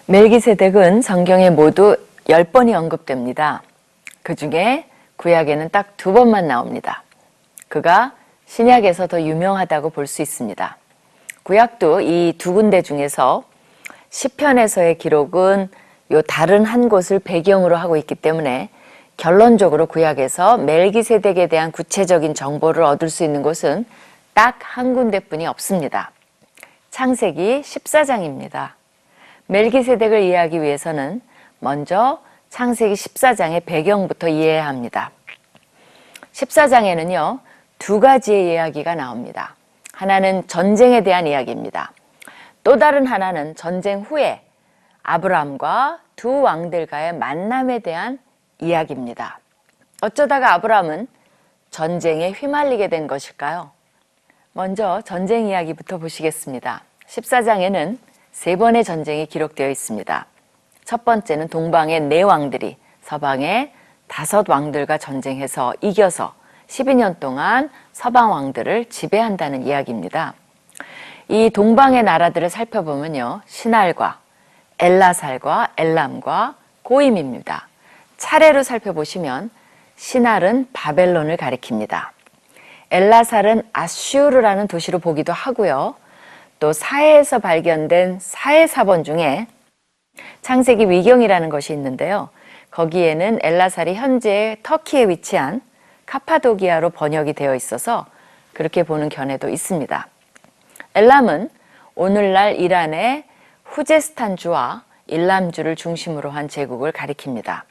멜기세덱은 성경에 모두 10번이 언급됩니다. 그 중에 구약에는 딱 2번만 나옵니다. 그가 신약에서 더 유명하다고 볼 수 있습니다. 구약도 이 2군데 중에서 시편에서의 기록은 요 다른 한 곳을 배경으로 하고 있기 때문에 결론적으로 구약에서 멜기세덱에 대한 구체적인 정보를 얻을 수 있는 곳은 딱 한 군데뿐이 없습니다. 창세기 14장입니다. 멜기세덱을 이해하기 위해서는 먼저 창세기 14장의 배경부터 이해해야 합니다. 14장에는요, 2가지의 이야기가 나옵니다. 하나는 전쟁에 대한 이야기입니다. 또 다른 하나는 전쟁 후에 아브라함과 두 왕들과의 만남에 대한 이야기입니다. 어쩌다가 아브라함은 전쟁에 휘말리게 된 것일까요? 먼저 전쟁 이야기부터 보시겠습니다. 14장에는 3번의 전쟁이 기록되어 있습니다. 첫 번째는 동방의 4왕들이 서방의 5 왕들과 전쟁해서 이겨서 12년 동안 서방 왕들을 지배한다는 이야기입니다. 이 동방의 나라들을 살펴보면요, 신할과 엘라살과 엘람과 고임입니다. 차례로 살펴보시면 신할은 바벨론을 가리킵니다. 엘라살은 아슈르라는 도시로 보기도 하고요. 또 사해에서 발견된 사해사본 중에 창세기 위경이라는 것이 있는데요. 거기에는 엘라살이 현재 터키에 위치한 카파도기아로 번역이 되어 있어서 그렇게 보는 견해도 있습니다. 엘람은 오늘날 이란의 후제스탄주와 일람주를 중심으로 한 제국을 가리킵니다.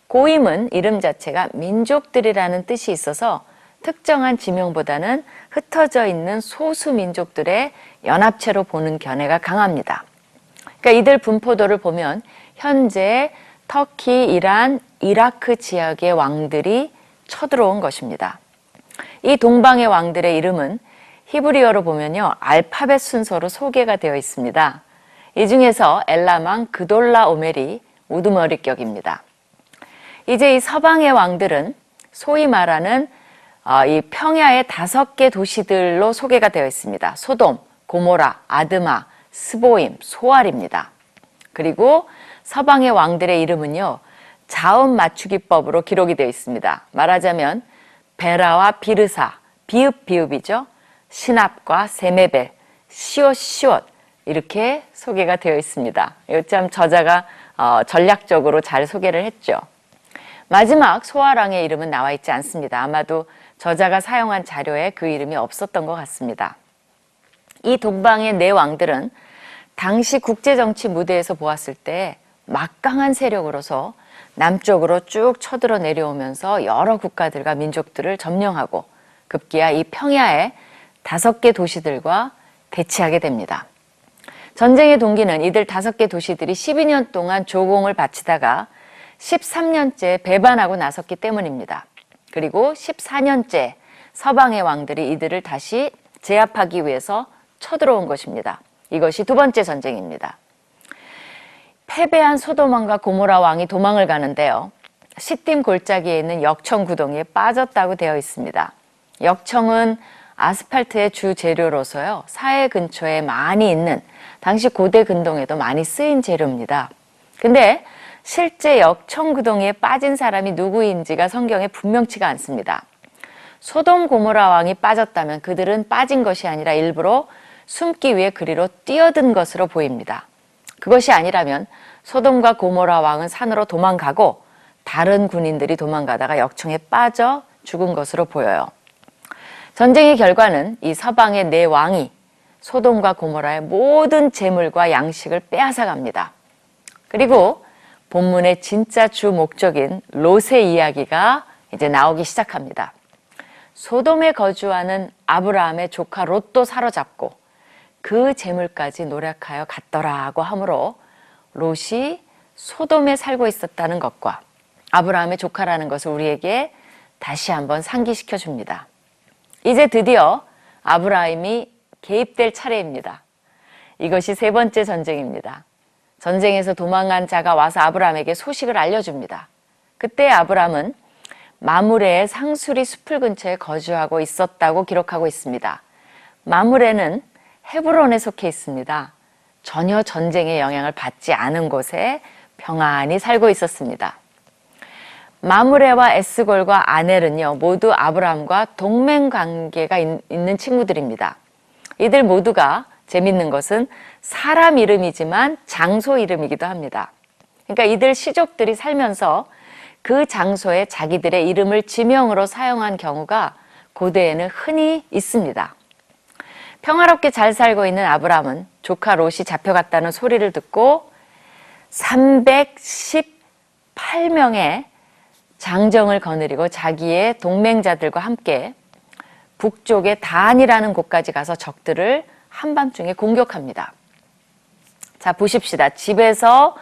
고임은 이름 자체가 민족들이라는 뜻이 있어서 특정한 지명보다는 흩어져 있는 소수 민족들의 연합체로 보는 견해가 강합니다. 그러니까 이들 분포도를 보면 현재 터키, 이란, 이라크 지역의 왕들이 쳐들어온 것입니다. 이 동방의 왕들의 이름은 히브리어로 보면요, 알파벳 순서로 소개가 되어 있습니다. 이 중에서 엘람 왕 그돌라 오멜이 우두머리격입니다. 이제 이 서방의 왕들은 소위 말하는 이 평야의 5개 도시들로 소개가 되어 있습니다. 소돔, 고모라, 아드마, 스보임, 소알입니다. 그리고 서방의 왕들의 이름은요, 자음 맞추기법으로 기록이 되어 있습니다. 말하자면 베라와 비르사, 비읍 비읍이죠. 시납과 세메벨, 시옷 시옷 이렇게 소개가 되어 있습니다. 이거 참 저자가 전략적으로 잘 소개를 했죠. 마지막 소알왕의 이름은 나와 있지 않습니다. 아마도 저자가 사용한 자료에 그 이름이 없었던 것 같습니다. 이 동방의 4왕들은 당시 국제정치 무대에서 보았을 때 막강한 세력으로서 남쪽으로 쭉 쳐들어 내려오면서 여러 국가들과 민족들을 점령하고 급기야 이 평야의 5개 도시들과 대치하게 됩니다. 전쟁의 동기는 이들 5개 도시들이 12년 동안 조공을 바치다가 13년째 배반하고 나섰기 때문입니다. 그리고 14년째 서방의 왕들이 이들을 다시 제압하기 위해서 쳐들어온 것입니다. 이것이 2번째 전쟁입니다. 패배한 소돔왕과 고모라 왕이 도망을 가는데요. 시딤 골짜기에 있는 역청 구덩이에 빠졌다고 되어 있습니다. 역청은 아스팔트의 주 재료로서요, 사해 근처에 많이 있는 당시 고대 근동에도 많이 쓰인 재료입니다. 근데 실제 역청 구덩이에 빠진 사람이 누구인지가 성경에 분명치가 않습니다. 소돔 고모라 왕이 빠졌다면 그들은 빠진 것이 아니라 일부러 숨기 위해 그리로 뛰어든 것으로 보입니다. 그것이 아니라면 소돔과 고모라 왕은 산으로 도망가고 다른 군인들이 도망가다가 역청에 빠져 죽은 것으로 보여요. 전쟁의 결과는 이 서방의 4왕이 소돔과 고모라의 모든 재물과 양식을 빼앗아갑니다. 그리고 본문의 진짜 주 목적인 롯의 이야기가 이제 나오기 시작합니다. 소돔에 거주하는 아브라함의 조카 롯도 사로잡고 그 재물까지 노력하여 갔더라고 하므로 롯이 소돔에 살고 있었다는 것과 아브라함의 조카라는 것을 우리에게 다시 한번 상기시켜 줍니다. 이제 드디어 아브라함이 개입될 차례입니다. 이것이 3번째 전쟁입니다. 전쟁에서 도망한 자가 와서 아브라함에게 소식을 알려줍니다. 그때 아브라함은 마므레의 상수리 숲을 근처에 거주하고 있었다고 기록하고 있습니다. 마므레는 헤브론에 속해 있습니다. 전혀 전쟁의 영향을 받지 않은 곳에 평안히 살고 있었습니다. 마므레와 에스골과 아넬은요, 모두 아브라함과 동맹 관계가 있는 친구들입니다. 이들 모두가 재밌는 것은 사람 이름이지만 장소 이름이기도 합니다. 그러니까 이들 시족들이 살면서 그 장소에 자기들의 이름을 지명으로 사용한 경우가 고대에는 흔히 있습니다. 평화롭게 잘 살고 있는 아브라함은 조카 롯이 잡혀갔다는 소리를 듣고 318명의 장정을 거느리고 자기의 동맹자들과 함께 북쪽의 단이라는 곳까지 가서 적들을 한밤중에 공격합니다. 자, 보십시다. 집에서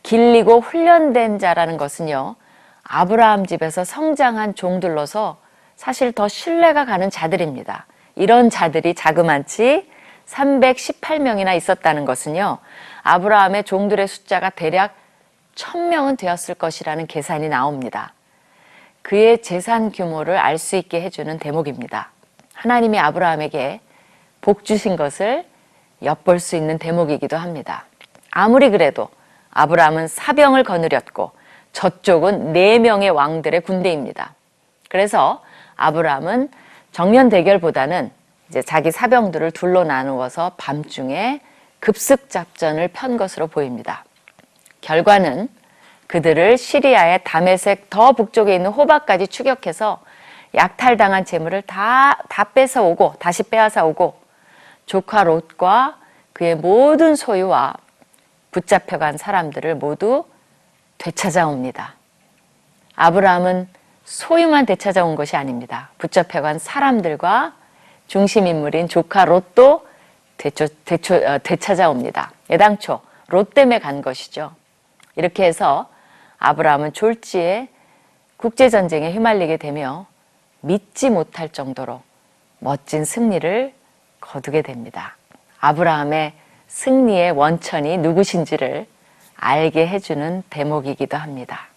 길리고 훈련된 자라는 것은요, 아브라함 집에서 성장한 종들로서 사실 더 신뢰가 가는 자들입니다. 이런 자들이 자그만치 318명이나 있었다는 것은요, 아브라함의 종들의 숫자가 대략 1000명은 되었을 것이라는 계산이 나옵니다. 그의 재산 규모를 알 수 있게 해주는 대목입니다. 하나님이 아브라함에게 복 주신 것을 엿볼 수 있는 대목이기도 합니다. 아무리 그래도 아브라함은 사병을 거느렸고 저쪽은 4명의 왕들의 군대입니다. 그래서 아브라함은 정면 대결보다는 이제 자기 사병들을 둘로 나누어서 밤중에 급습 작전을 편 것으로 보입니다. 결과는 그들을 시리아의 다메섹 더 북쪽에 있는 호바까지 추격해서 약탈당한 재물을 다 뺏어오고 다시 빼앗아 오고 조카 롯과 그의 모든 소유와 붙잡혀간 사람들을 모두 되찾아옵니다. 아브라함은 소유만 되찾아온 것이 아닙니다. 붙잡혀간 사람들과 중심인물인 조카 롯도 되찾아옵니다. 애당초 롯 때문에 간 것이죠. 이렇게 해서 아브라함은 졸지에 국제전쟁에 휘말리게 되며 믿지 못할 정도로 멋진 승리를 거두게 됩니다. 아브라함의 승리의 원천이 누구신지를 알게 해주는 대목이기도 합니다.